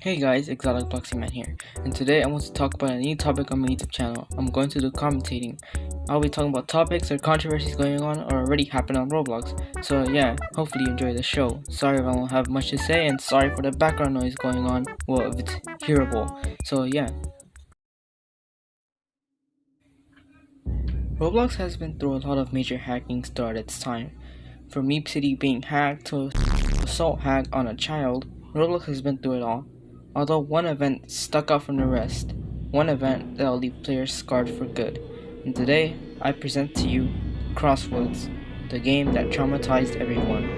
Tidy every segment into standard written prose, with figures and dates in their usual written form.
Hey guys, Exotic Boxing Man here, and today I want to talk about a new topic on my YouTube channel. I'm going to do commentating. I'll be talking about topics or controversies going on or already happened on Roblox. So yeah, hopefully you enjoy the show. Sorry if I don't have much to say, and sorry for the background noise going on. Well, if it's hearable. So yeah. Roblox has been through a lot of major hackings throughout its time. From Meep City being hacked to assault hack on a child, Roblox has been through it all. Although one event stuck out from the rest, one event that'll leave players scarred for good. And today, I present to you Crosswoods, the game that traumatized everyone.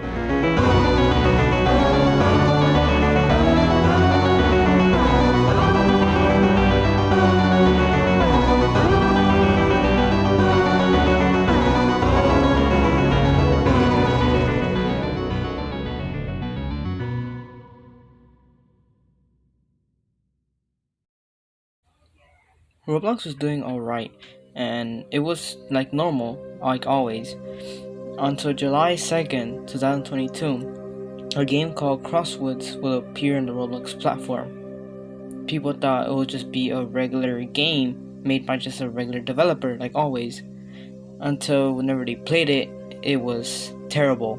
Roblox was doing alright, and it was like normal, like always, until July 2nd, 2022, a game called Crosswoods will appear on the Roblox platform. People thought it would just be a regular game made by just a regular developer, like always, until whenever they played it, it was terrible.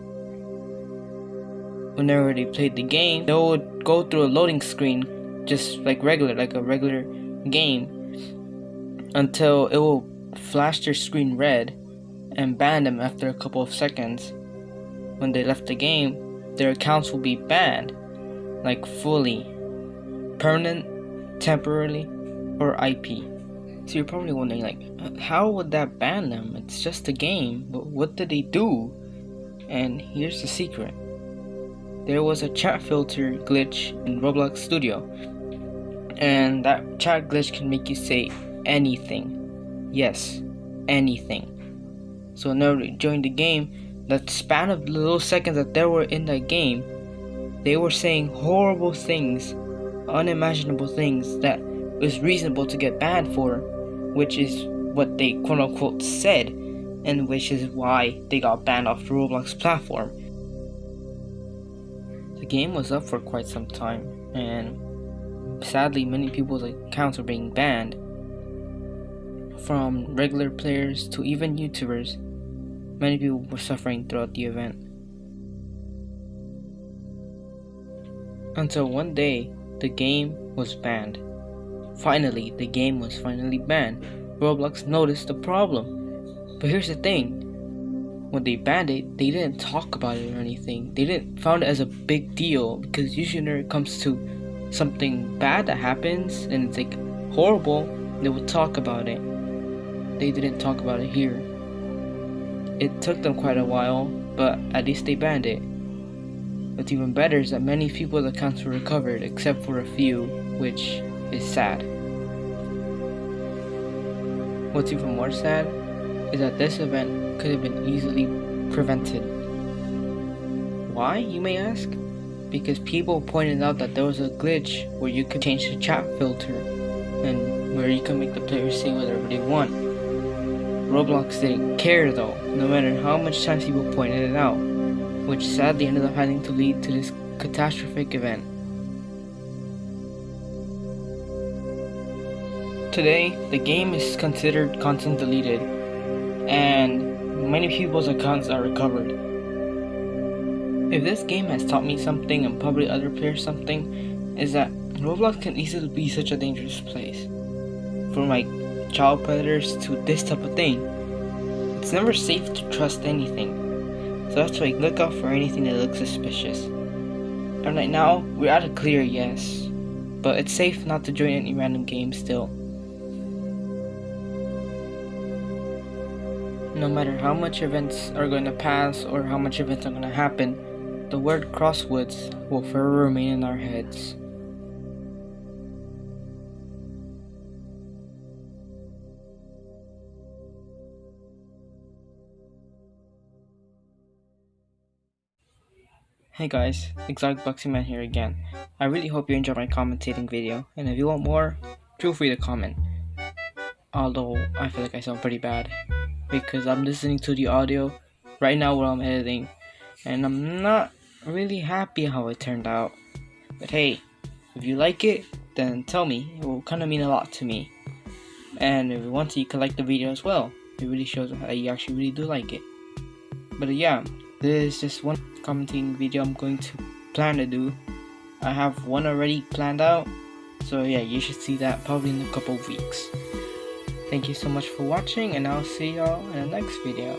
Whenever they played the game, they would go through a loading screen just like a regular game, until it will flash their screen red and ban them after a couple of seconds. When they left the game, their accounts will be banned, like fully, permanent, temporarily, or IP. So you're probably wondering, like, how would that ban them? It's just a game, but what did they do? And here's the secret. There was a chat filter glitch in Roblox Studio, and that chat glitch can make you say anything. Yes, anything. So whenever during the game, that span of little seconds that they were in that game, they were saying horrible things, unimaginable things that was reasonable to get banned for, which is what they quote unquote said, and which is why they got banned off the Roblox platform. The game was up for quite some time, and sadly many people's accounts were being banned, from regular players to even YouTubers. Many people were suffering throughout the event. Until one day, the game was banned. Finally, the game was finally banned. Roblox noticed the problem. But here's the thing. When they banned it, they didn't talk about it or anything. They didn't found it as a big deal, because usually when it comes to something bad that happens and it's like horrible, they would talk about it. They didn't talk about it here. It took them quite a while, but at least they banned it. What's even better is that many people's accounts were recovered, except for a few, which is sad. What's even more sad is that this event could have been easily prevented. Why, you may ask? Because people pointed out that there was a glitch where you could change the chat filter, and where you can make the players say whatever they want. Roblox didn't care though, no matter how much times people pointed it out, which sadly ended up having to lead to this catastrophic event. Today, the game is considered content deleted, and many people's accounts are recovered. If this game has taught me something, and probably other players something, is that Roblox can easily be such a dangerous place. From child predators to this type of thing. It's never safe to trust anything. So that's why look out for anything that looks suspicious. And right now, we're at a clear yes. But it's safe not to join any random game still. No matter how much events are going to pass or how much events are going to happen, the word Crosswoods will forever remain in our heads. Hey guys, Exotic Boxing Man here again. I really hope you enjoyed my commentating video, and if you want more, feel free to comment. Although, I feel like I sound pretty bad, because I'm listening to the audio right now while I'm editing, and I'm not really happy how it turned out. But hey, If you like it, then tell me. It will kind of mean a lot to me. And if you want to, you can like the video as well. It really shows that you actually really do like it. But yeah, this is just one commenting video I'm going to plan to do. I have one already planned out. So yeah, you should see that probably in a couple of weeks. Thank you so much for watching, and I'll see y'all in the next video.